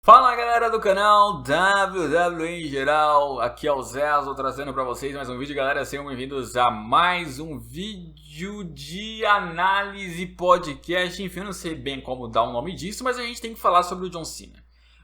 Fala galera do canal WWE em geral, aqui é o Zezo trazendo pra vocês mais um vídeo. Galera, sejam bem-vindos a mais um vídeo de análise podcast. Enfim, eu não sei bem como dar o nome disso, mas a gente tem que falar sobre o John Cena.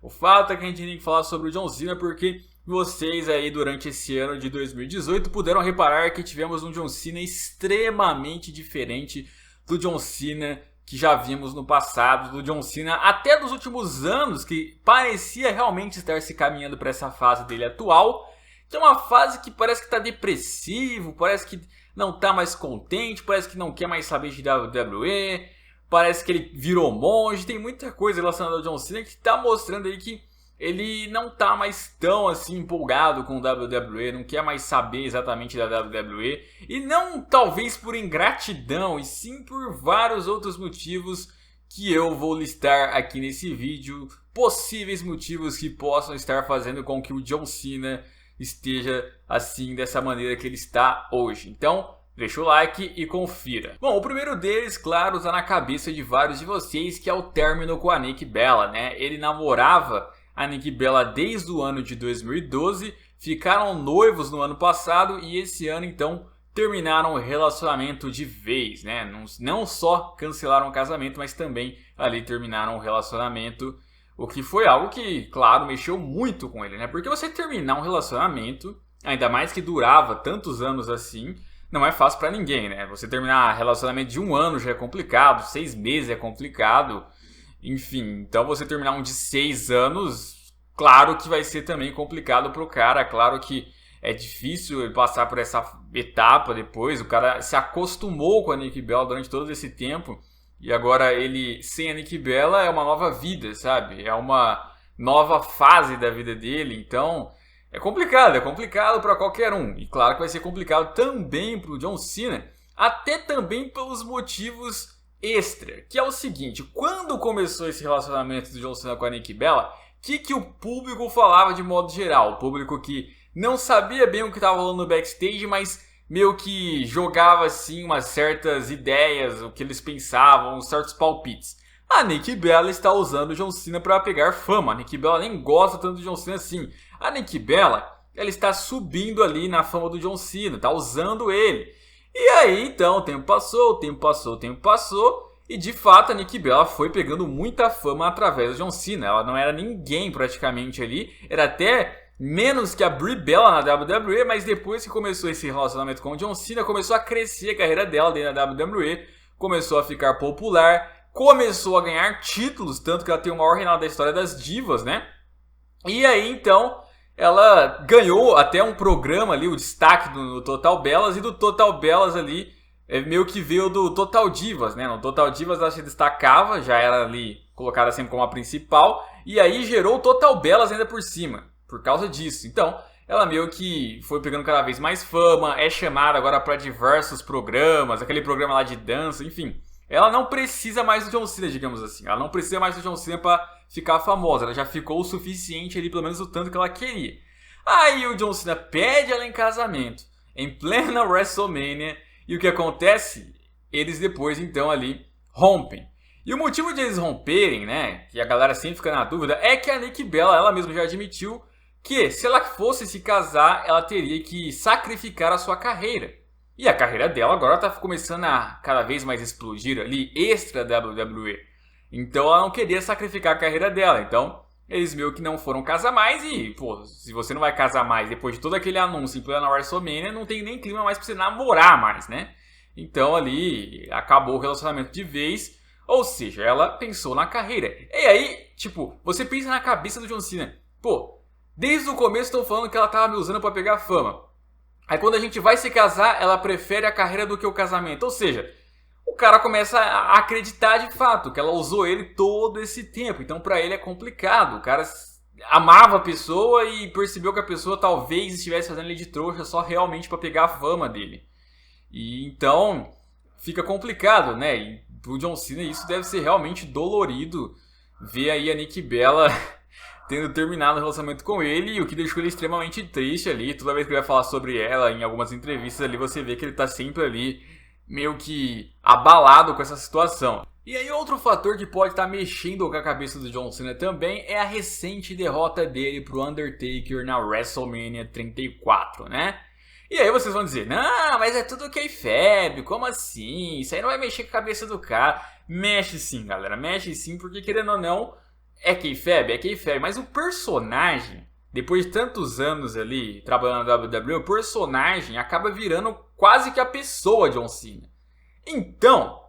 O fato é que a gente tem que falar sobre o John Cena porque vocês aí durante esse ano de 2018 puderam reparar que tivemos um John Cena extremamente diferente do John Cena que já vimos no passado, do John Cena até dos últimos anos, que parecia realmente estar se caminhando para essa fase dele atual, que é uma fase que parece que está depressivo, parece que não está mais contente, parece que não quer mais saber de WWE, parece que ele virou monge. Tem muita coisa relacionada ao John Cena que está mostrando aí que ele não tá mais tão assim empolgado com o WWE, não quer mais saber exatamente da WWE, e não talvez por ingratidão, e sim por vários outros motivos que eu vou listar aqui nesse vídeo, possíveis motivos que possam estar fazendo com que o John Cena esteja assim, dessa maneira que ele está hoje. Então, deixa o like e confira. Bom, o primeiro deles, claro, está na cabeça de vários de vocês, que é o término com a Nikki Bella, né? Ele namorava a Nikki Bella desde o ano de 2012, ficaram noivos no ano passado e esse ano então terminaram o relacionamento de vez, né? Não só cancelaram o casamento, mas também ali terminaram o relacionamento, o que foi algo que, claro, mexeu muito com ele, né? Porque você terminar um relacionamento, ainda mais que durava tantos anos assim, não é fácil pra ninguém, né? Você terminar um relacionamento de um ano já é complicado, 6 meses é complicado. Enfim, então você terminar um de 6 anos, claro que vai ser também complicado pro cara, claro que é difícil ele passar por essa etapa depois. O cara se acostumou com a Nikki Bella durante todo esse tempo e agora ele, sem a Nikki Bella, é uma nova vida, sabe? É uma nova fase da vida dele, então é complicado para qualquer um. E claro que vai ser complicado também pro John Cena, até também pelos motivos extra, que é o seguinte: quando começou esse relacionamento do John Cena com a Nikki Bella, que o público falava de modo geral? O público que não sabia bem o que estava rolando no backstage, mas meio que jogava assim umas certas ideias, o que eles pensavam, certos palpites. A Nikki Bella está usando o John Cena para pegar fama. A Nikki Bella nem gosta tanto do John Cena assim. A Nikki Bella, ela está subindo ali na fama do John Cena, está usando ele. E aí, então, o tempo passou, e de fato a Nikki Bella foi pegando muita fama através do John Cena. Ela não era ninguém praticamente ali, era até menos que a Brie Bella na WWE, mas depois que começou esse relacionamento com o John Cena, começou a crescer a carreira dela dentro da WWE, começou a ficar popular, começou a ganhar títulos, tanto que ela tem o maior reinado da história das divas, né? E aí, então, ela ganhou até um programa ali, o destaque do Total Bellas, e do Total Bellas ali meio que veio do Total Divas, né? No Total Divas ela se destacava, já era ali colocada sempre como a principal, e aí gerou o Total Bellas ainda por cima, por causa disso. Então, ela meio que foi pegando cada vez mais fama, é chamada agora para diversos programas, aquele programa lá de dança, enfim. Ela não precisa mais do John Cena, digamos assim. Ela não precisa mais do John Cena para ficar famosa. Ela já ficou o suficiente ali, pelo menos o tanto que ela queria. Aí o John Cena pede ela em casamento, em plena WrestleMania. E o que acontece? Eles depois, então, ali rompem. E o motivo de eles romperem, né, que a galera sempre fica na dúvida, é que a Nikki Bella, ela mesma já admitiu que se ela fosse se casar, ela teria que sacrificar a sua carreira. E a carreira dela agora tá começando a cada vez mais explodir ali, extra WWE. Então ela não queria sacrificar a carreira dela. Então eles meio que não foram casar mais e, pô, se você não vai casar mais depois de todo aquele anúncio em plena WrestleMania, não tem nem clima mais pra você namorar mais, né? Então ali acabou o relacionamento de vez. Ou seja, ela pensou na carreira. E aí, tipo, você pensa na cabeça do John Cena. Pô, desde o começo estão falando que ela tava me usando pra pegar fama. Aí quando a gente vai se casar, ela prefere a carreira do que o casamento. Ou seja, o cara começa a acreditar de fato que ela usou ele todo esse tempo. Então pra ele é complicado. O cara amava a pessoa e percebeu que a pessoa talvez estivesse fazendo ele de trouxa só realmente pra pegar a fama dele. E então fica complicado, né? E pro John Cena isso deve ser realmente dolorido ver aí a Nikki Bella tendo terminado o relacionamento com ele, o que deixou ele extremamente triste ali. Toda vez que ele vai falar sobre ela em algumas entrevistas ali, você vê que ele tá sempre ali meio que abalado com essa situação. E aí outro fator que pode estar mexendo com a cabeça do John Cena também é a recente derrota dele pro Undertaker na WrestleMania 34, né? E aí vocês vão dizer, não, mas é tudo kayfabe, como assim? Isso aí não vai mexer com a cabeça do cara. Mexe sim, galera, mexe sim, porque querendo ou não, é kayfabe, mas o personagem, depois de tantos anos ali trabalhando na WWE, o personagem acaba virando quase que a pessoa John Cena. Então,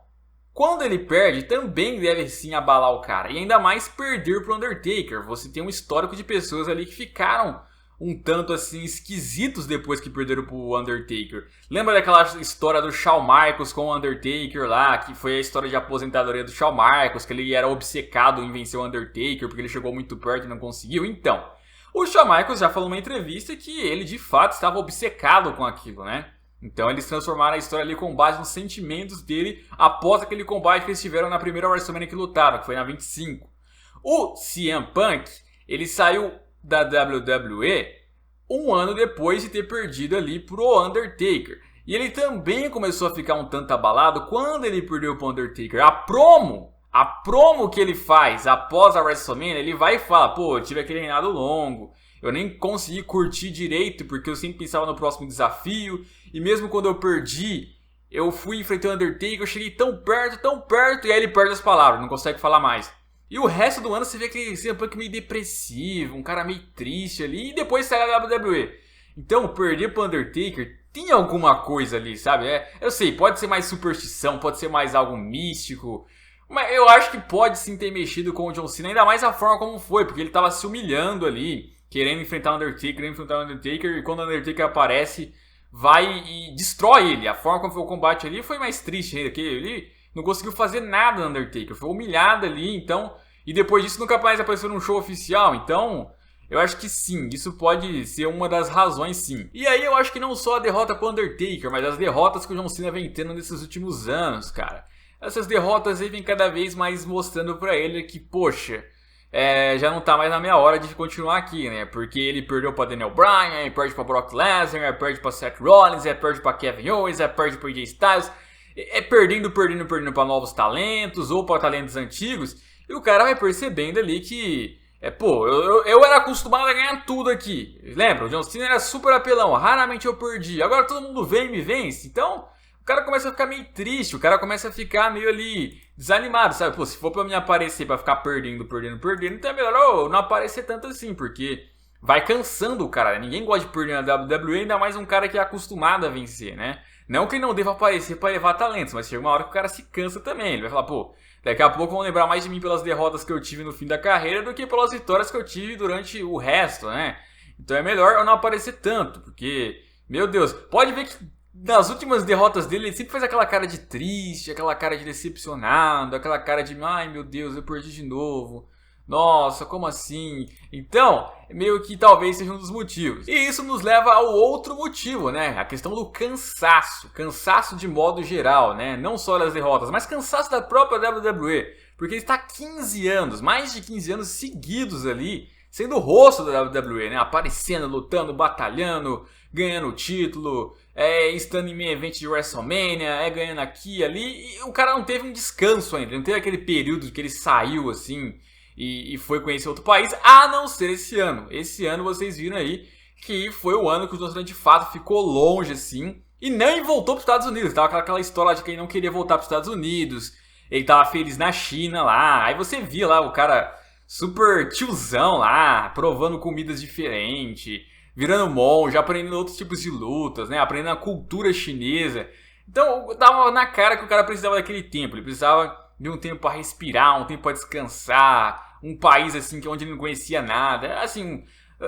quando ele perde, também deve sim abalar o cara. E ainda mais perder pro Undertaker. Você tem um histórico de pessoas ali que ficaram um tanto assim esquisitos depois que perderam pro Undertaker. Lembra daquela história do Shawn Michaels com o Undertaker lá, que foi a história de aposentadoria do Shawn Michaels, que ele era obcecado em vencer o Undertaker porque ele chegou muito perto e não conseguiu? Então, o Shawn Michaels já falou numa entrevista que ele de fato estava obcecado com aquilo, né? Então eles transformaram a história ali com base nos sentimentos dele após aquele combate que eles tiveram na primeira WrestleMania que lutaram, que foi na 25. O CM Punk, ele saiu da WWE um ano depois de ter perdido ali pro Undertaker. E ele também começou a ficar um tanto abalado quando ele perdeu pro Undertaker. A promo que ele faz após a WrestleMania, ele vai e fala, pô, eu tive aquele reinado longo, eu nem consegui curtir direito porque eu sempre pensava no próximo desafio. E mesmo quando eu perdi, eu fui enfrentar o Undertaker, eu cheguei tão perto, e aí ele perde as palavras, não consegue falar mais. E o resto do ano você vê aquele CM Punk meio depressivo, um cara meio triste ali, e depois sai da WWE. Então, perder pro Undertaker tem alguma coisa ali, sabe? Eu sei, pode ser mais superstição, pode ser mais algo místico, mas eu acho que pode sim ter mexido com o John Cena, ainda mais a forma como foi, porque ele tava se humilhando ali, querendo enfrentar o Undertaker, e quando o Undertaker aparece, vai e destrói ele. A forma como foi o combate ali foi mais triste ainda, que ele não conseguiu fazer nada no Undertaker, foi humilhado ali, então, e depois disso nunca mais apareceu num show oficial, então eu acho que sim, isso pode ser uma das razões sim. E aí eu acho que não só a derrota pro Undertaker, mas as derrotas que o John Cena vem tendo nesses últimos anos, cara. Essas derrotas aí vem cada vez mais mostrando pra ele que, poxa, já não tá mais na minha hora de continuar aqui, né? Porque ele perdeu pra Daniel Bryan, aí perde pra Brock Lesnar, perde pra Seth Rollins, perde pra Kevin Owens, perde pra AJ Styles. Perdendo pra novos talentos ou pra talentos antigos. E o cara vai percebendo ali que, eu era acostumado a ganhar tudo aqui. Lembra? O John Cena era super apelão, raramente eu perdi. Agora todo mundo vem e me vence. Então, o cara começa a ficar meio triste, o cara começa a ficar meio ali desanimado, sabe? Pô, se for pra me aparecer pra ficar perdendo, então é melhor eu não aparecer tanto assim, porque vai cansando o cara. Ninguém gosta de perder na WWE, ainda mais um cara que é acostumado a vencer, né? Não que ele não deva aparecer pra levar talentos, mas chega uma hora que o cara se cansa também. Ele vai falar, pô, daqui a pouco vão lembrar mais de mim pelas derrotas que eu tive no fim da carreira do que pelas vitórias que eu tive durante o resto, né? Então é melhor eu não aparecer tanto, porque, meu Deus, pode ver que nas últimas derrotas dele, ele sempre faz aquela cara de triste, aquela cara de decepcionado, aquela cara de, ai meu Deus, eu perdi de novo. Nossa, como assim? Então, meio que talvez seja um dos motivos. E isso nos leva ao outro motivo, né? A questão do cansaço. Cansaço de modo geral, né? Não só das derrotas, mas cansaço da própria WWE. Porque ele está 15 anos, mais de 15 anos seguidos ali, sendo o rosto da WWE, né? Aparecendo, lutando, batalhando, ganhando o título, estando em meio evento de WrestleMania, ganhando aqui e ali. E o cara não teve um descanso ainda, não teve aquele período que ele saiu assim e foi conhecer outro país, a não ser esse ano. Esse ano vocês viram aí que foi o ano que o John Cena de fato ficou longe assim e nem voltou para os Estados Unidos. Tava aquela história de que ele não queria voltar para os Estados Unidos, ele tava feliz na China lá. Aí você via lá o cara super tiozão lá, provando comidas diferentes, virando monge, aprendendo outros tipos de lutas, né? Aprendendo a cultura chinesa. Então tava na cara que o cara precisava daquele tempo, ele precisava de um tempo para respirar, um tempo para descansar, um país assim que onde ele não conhecia nada, assim,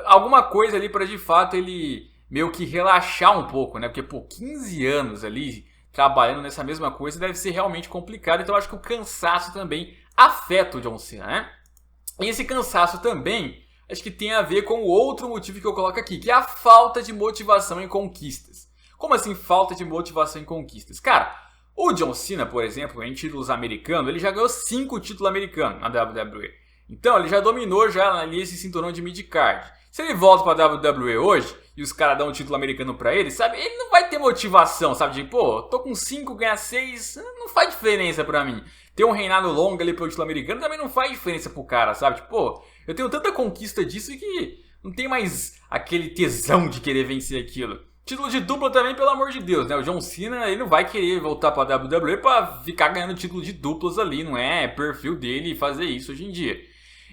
alguma coisa ali para de fato ele meio que relaxar um pouco, né? Porque 15 anos ali trabalhando nessa mesma coisa deve ser realmente complicado. Então eu acho que o cansaço também afeta o John Cena, né? E esse cansaço também acho que tem a ver com o outro motivo que eu coloco aqui, que é a falta de motivação em conquistas. Como assim falta de motivação em conquistas? Cara, o John Cena, por exemplo, em títulos americanos, ele já ganhou 5 títulos americanos na WWE. Então ele já dominou já ali esse cinturão de mid-card. Se ele volta pra WWE hoje e os caras dão um título americano pra ele, sabe? Ele não vai ter motivação, sabe? De, pô, tô com 5, ganhar 6, não faz diferença pra mim. Ter um reinado longo ali pelo título americano também não faz diferença pro cara, sabe? Tipo, pô, eu tenho tanta conquista disso que não tem mais aquele tesão de querer vencer aquilo. Título de dupla também, pelo amor de Deus, né? O John Cena, ele não vai querer voltar pra WWE pra ficar ganhando título de duplas ali, não é perfil dele fazer isso hoje em dia.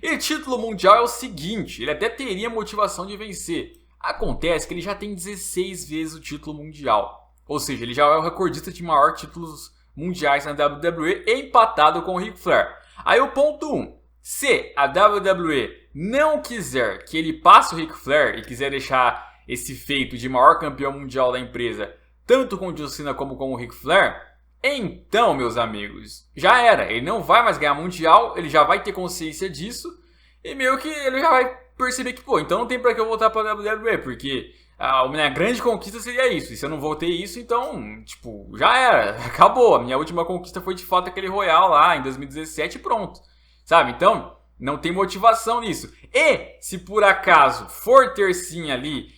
E título mundial é o seguinte, ele até teria motivação de vencer. Acontece que ele já tem 16 vezes o título mundial. Ou seja, ele já é o recordista de maior títulos mundiais na WWE, empatado com o Ric Flair. Aí o ponto 1. Se a WWE não quiser que ele passe o Ric Flair e quiser deixar esse feito de maior campeão mundial da empresa, tanto com o John Cena como com o Ric Flair, então, meus amigos, já era. Ele não vai mais ganhar mundial, ele já vai ter consciência disso e meio que ele já vai perceber que, pô, então não tem pra que eu voltar pra WWE, porque a minha grande conquista seria isso. E se eu não voltei isso, então, tipo, já era, acabou. A minha última conquista foi de fato aquele Royal lá em 2017 e pronto, sabe? Então, não tem motivação nisso. E se por acaso for ter sim ali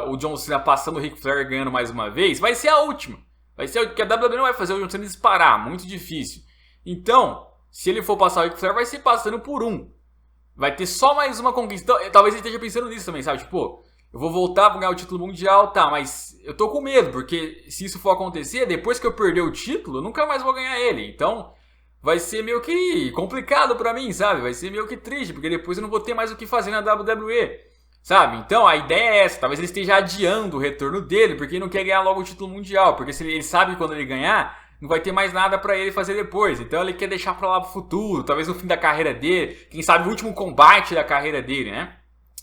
o John Cena passando o Ric Flair ganhando mais uma vez, vai ser a última. Vai ser porque a WWE não vai fazer o John Cena disparar, muito difícil. Então, se ele for passar o Ric Flair, vai ser passando por um. Vai ter só mais uma conquista. Então, talvez ele esteja pensando nisso também, sabe? Tipo, eu vou voltar pra ganhar o título mundial, tá, mas eu tô com medo, porque se isso for acontecer, depois que eu perder o título, eu nunca mais vou ganhar ele. Então, vai ser meio que complicado pra mim, sabe? Vai ser meio que triste, porque depois eu não vou ter mais o que fazer na WWE. Sabe? Então a ideia é essa. Talvez ele esteja adiando o retorno dele porque ele não quer ganhar logo o título mundial. Porque se ele sabe que quando ele ganhar, não vai ter mais nada pra ele fazer depois. Então ele quer deixar pra lá pro futuro. Talvez no fim da carreira dele. Quem sabe o último combate da carreira dele, né?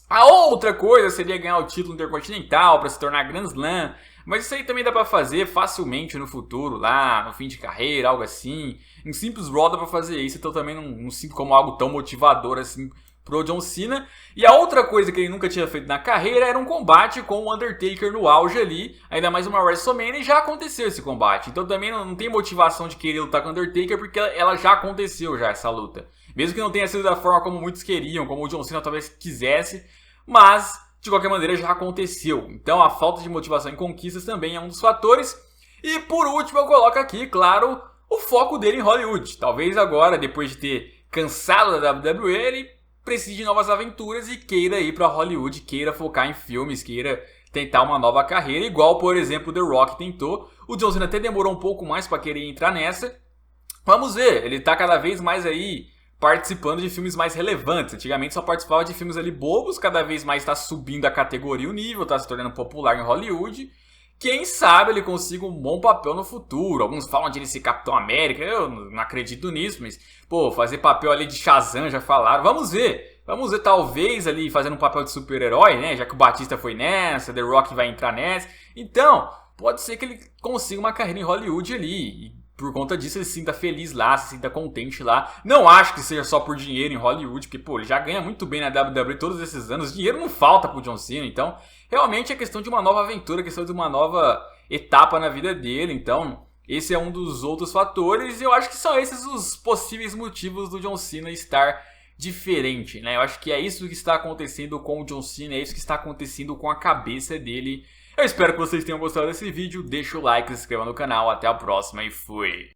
A outra coisa seria ganhar o título intercontinental pra se tornar Grand Slam. Mas isso aí também dá pra fazer facilmente no futuro, lá no fim de carreira, algo assim. Em simples Raw dá pra fazer isso. Então também não sinto como algo tão motivador assim pro John Cena. E a outra coisa que ele nunca tinha feito na carreira era um combate com o Undertaker no auge ali, ainda mais uma WrestleMania, e já aconteceu esse combate. Então também não tem motivação de querer lutar com o Undertaker, porque ela já aconteceu já essa luta. Mesmo que não tenha sido da forma como muitos queriam, como o John Cena talvez quisesse, mas de qualquer maneira já aconteceu. Então a falta de motivação em conquistas também é um dos fatores. E por último eu coloco aqui, claro, o foco dele em Hollywood. Talvez agora, depois de ter cansado da WWE, ele precise de novas aventuras e queira ir para Hollywood, queira focar em filmes, queira tentar uma nova carreira, igual, por exemplo, The Rock tentou. O John Cena até demorou um pouco mais para querer entrar nessa. Vamos ver, ele tá cada vez mais aí participando de filmes mais relevantes. Antigamente só participava de filmes ali bobos, cada vez mais está subindo a categoria, o nível, está se tornando popular em Hollywood. Quem sabe ele consiga um bom papel no futuro. Alguns falam de ele ser Capitão América, eu não acredito nisso, mas, pô, fazer papel ali de Shazam já falaram. Vamos ver, talvez ali fazendo um papel de super-herói, né? Já que o Batista foi nessa, The Rock vai entrar nessa. Então, pode ser que ele consiga uma carreira em Hollywood ali. E por conta disso ele se sinta feliz lá, se sinta contente lá. Não acho que seja só por dinheiro em Hollywood, porque, pô, ele já ganha muito bem na WWE todos esses anos. Dinheiro não falta pro John Cena, então realmente é questão de uma nova aventura, questão de uma nova etapa na vida dele. Então, esse é um dos outros fatores. E eu acho que são esses os possíveis motivos do John Cena estar diferente, né? Eu acho que é isso que está acontecendo com o John Cena, é isso que está acontecendo com a cabeça dele. Eu espero que vocês tenham gostado desse vídeo. Deixa o like, se inscreva no canal. Até a próxima e fui!